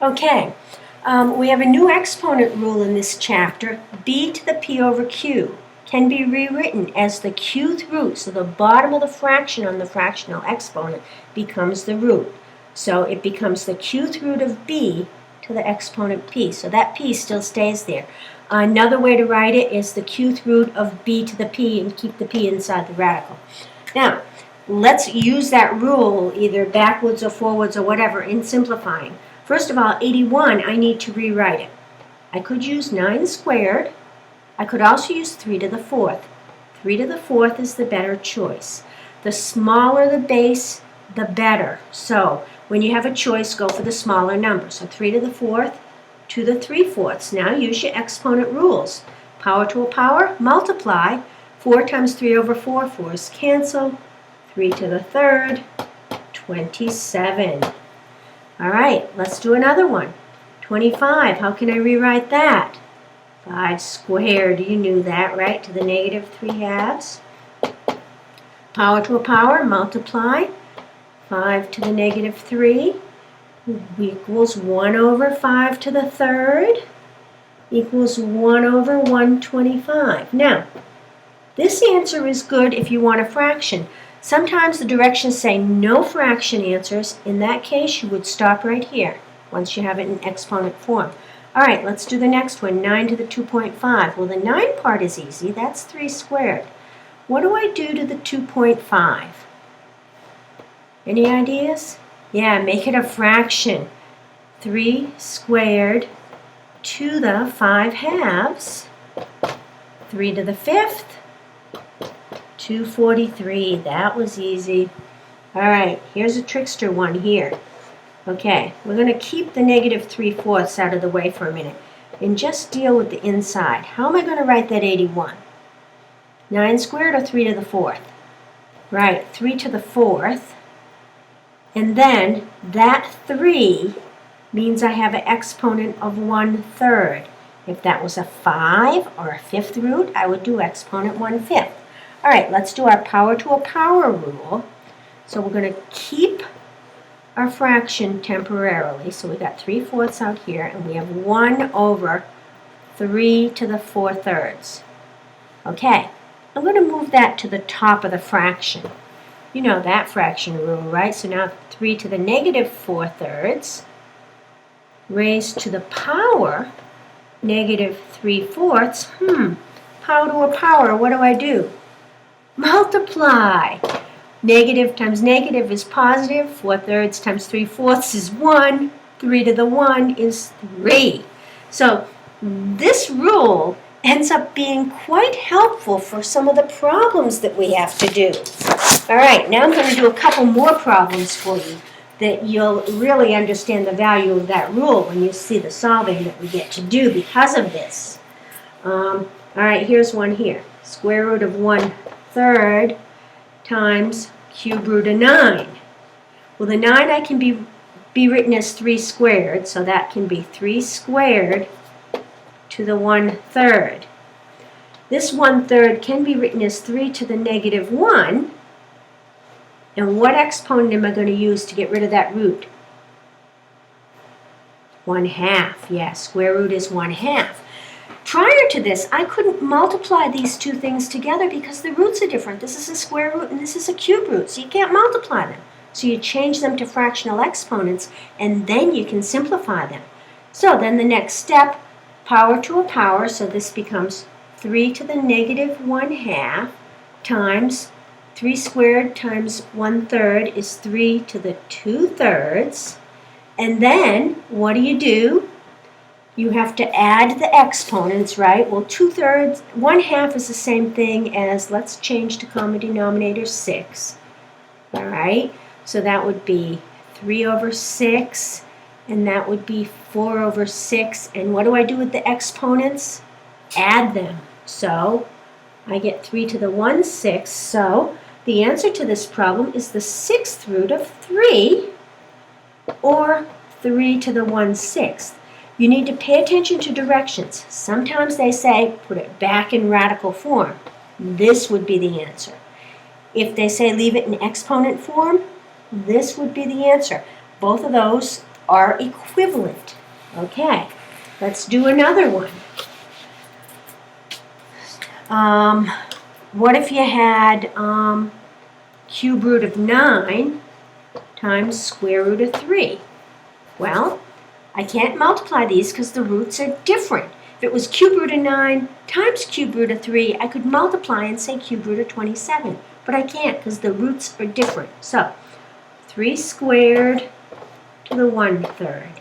Okay, we have a new exponent rule in this chapter. B to the P over Q can be rewritten as the qth root. So the bottom of the fraction on the fractional exponent becomes the root. So it becomes the qth root of B to the exponent P. So that P still stays there. Another way to write it is the qth root of B to the P and keep the P inside the radical. Now, let's use that rule either backwards or forwards or whatever in simplifying. First of all, 81, I need to rewrite it. I could use 9 squared. I could also use 3 to the 4th. 3 to the 4th is the better choice. The smaller the base, the better. So when you have a choice, go for the smaller number. So 3 to the 4th to the 3/4. Now use your exponent rules. Power to a power, multiply. 4 times 3 over 4, 4's cancel. 3 to the 3rd, 27. All right, let's do another one. 25, how can I rewrite that? 5 squared, you knew that, right? To the negative 3/2. Power to a power, multiply. 5 to the negative 3 equals 1 over 5 to the 3rd equals 1 over 125. Now, this answer is good if you want a fraction. Sometimes the directions say no fraction answers. In that case, you would stop right here once you have it in exponent form. All right, let's do the next one, 9 to the 2.5. Well, the 9 part is easy. That's 3 squared. What do I do to the 2.5? Any ideas? Yeah, make it a fraction. 3 squared to the 5/2. 3 to the 5th. 243, that was easy. All right, here's a trickster one here. Okay, we're going to keep the negative 3/4 out of the way for a minute and just deal with the inside. How am I going to write that 81? 9 squared or 3 to the 4th? Right, 3 to the 4th. And then that 3 means I have an exponent of 1/3. If that was a 5 or a 5th root, I would do exponent 1/5. All right, let's do our power to a power rule. So we're going to keep our fraction temporarily. So we got 3/4 out here, and we have 1 over 3 to the 4/3. Okay, I'm going to move that to the top of the fraction. You know that fraction rule, right? So now 3 to the negative 4/3 raised to the power negative 3/4. Power to a power, what do I do? Multiply. Negative times negative is positive. 4/3 times 3/4 is 1. 3 to the 1 is 3. So this rule ends up being quite helpful for some of the problems that we have to do. All right, now I'm going to do a couple more problems for you that you'll really understand the value of that rule when you see the solving that we get to do because of this. All right, here's one here. Square root of 1/3 times cube root of 9. Well, the 9 I can be written as 3 squared, so that can be 3 squared to the 1/3. This 1/3 can be written as 3 to the negative 1. And what exponent am I going to use to get rid of that root? 1/2. Yeah, square root is 1/2. Prior to this, I couldn't multiply these two things together because the roots are different. This is a square root and this is a cube root, so you can't multiply them. So you change them to fractional exponents, and then you can simplify them. So then the next step, power to a power, so this becomes 3 to the negative 1/2 times 3 squared times 1/3 is 3 to the 2/3. And then, what do? You have to add the exponents, right? Well, 2/3, 1/2 is the same thing as, let's change to common denominator 6. All right, so that would be 3 over 6, and that would be 4 over 6. And what do I do with the exponents? Add them. So I get 3 to the 1/6. So the answer to this problem is the 6th root of 3, or 3 to the 1/6. You need to pay attention to directions. Sometimes they say put it back in radical form. This would be the answer. If they say leave it in exponent form, this would be the answer. Both of those are equivalent. Okay, let's do another one. What if you had cube root of 9 times square root of 3? Well, I can't multiply these because the roots are different. If it was cube root of 9 times cube root of 3, I could multiply and say cube root of 27. But I can't because the roots are different. So 3 squared to the 1/3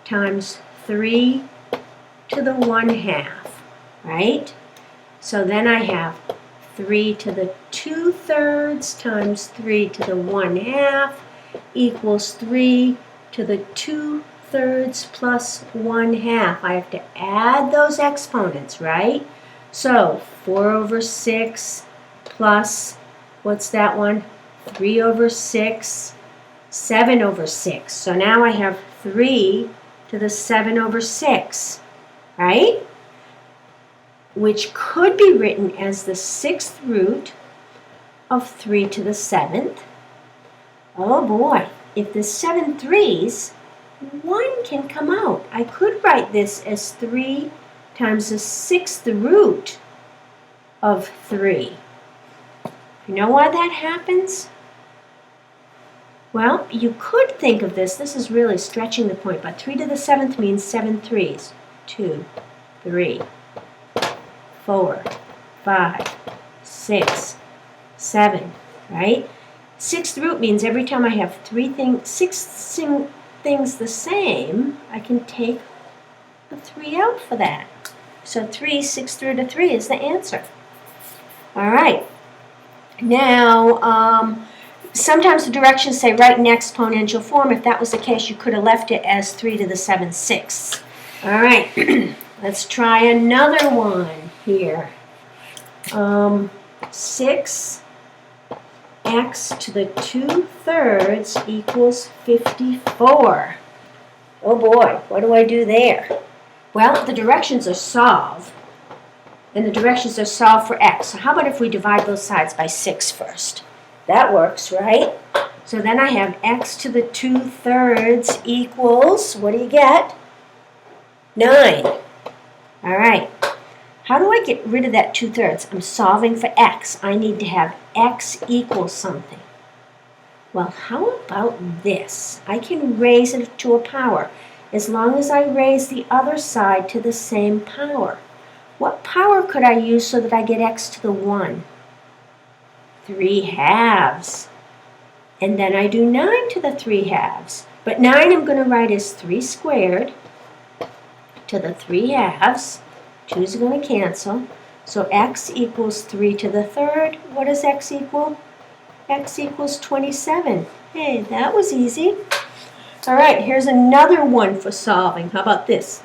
times 3 to the 1/2, right? So then I have 3 to the 2/3 times 3 to the 1/2 equals 3 to the 2/3 plus 1/2. I have to add those exponents, right? So 4/6 plus, what's that one? 3/6, 7/6. So now I have 3 to the 7/6, right? Which could be written as the 6th root of 3 to the 7th. Oh boy, if there's 7 3's, 1 can come out. I could write this as 3 times the 6th root of 3. You know why that happens? Well, you could think of this is really stretching the point, but 3 to the 7th means 7 3's. 2, 3, 4, 5, 6, 7, right? 6th root means every time I have 6 things the same, I can take a 3 out for that. So 3, 6th root of 3 is the answer. All right. Now, sometimes the directions say write in exponential form. If that was the case, you could have left it as 3 to the 7/6. All right. Let's try another one here. 6x to the 2/3 equals 54. Oh boy, what do I do there? Well, the directions are solve, and the directions are solve for x. So how about if we divide both sides by 6 first? That works, right? So then I have x to the 2/3 equals, what do you get? 9. All right. How do I get rid of that 2/3? I'm solving for x. I need to have x equal something. Well, how about this? I can raise it to a power as long as I raise the other side to the same power. What power could I use so that I get x to the 1? 3/2. And then I do 9 to the 3/2. But 9 I'm going to write as 3 squared to the 3/2. 2's are going to cancel. So x equals 3 to the 3rd. What does x equal? X equals 27. Hey, that was easy. All right, here's another one for solving. How about this?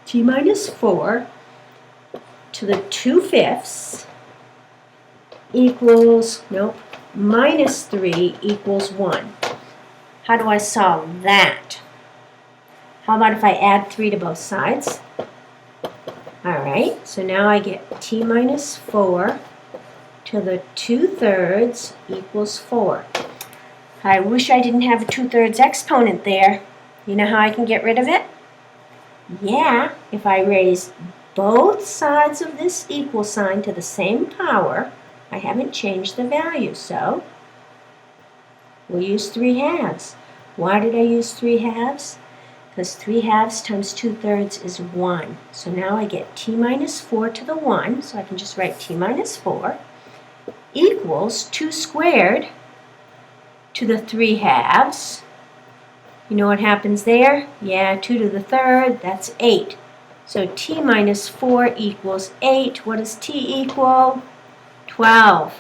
T minus 4 to the 2/5 equals, minus 3 equals 1. How do I solve that? How about if I add 3 to both sides? All right, so now I get t minus 4 to the 2/3 equals 4. I wish I didn't have a 2/3 exponent there. You know how I can get rid of it? Yeah, if I raise both sides of this equal sign to the same power, I haven't changed the value, so we'll use 3/2. Why did I use 3/2? Because 3/2 times 2/3 is 1. So now I get t minus 4 to the 1, so I can just write t minus 4 equals 2 squared to the 3/2. You know what happens there? Yeah, 2 to the 3rd, that's 8. So t minus 4 equals 8. What does t equal? 12.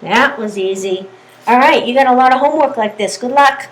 That was easy. All right, you got a lot of homework like this. Good luck.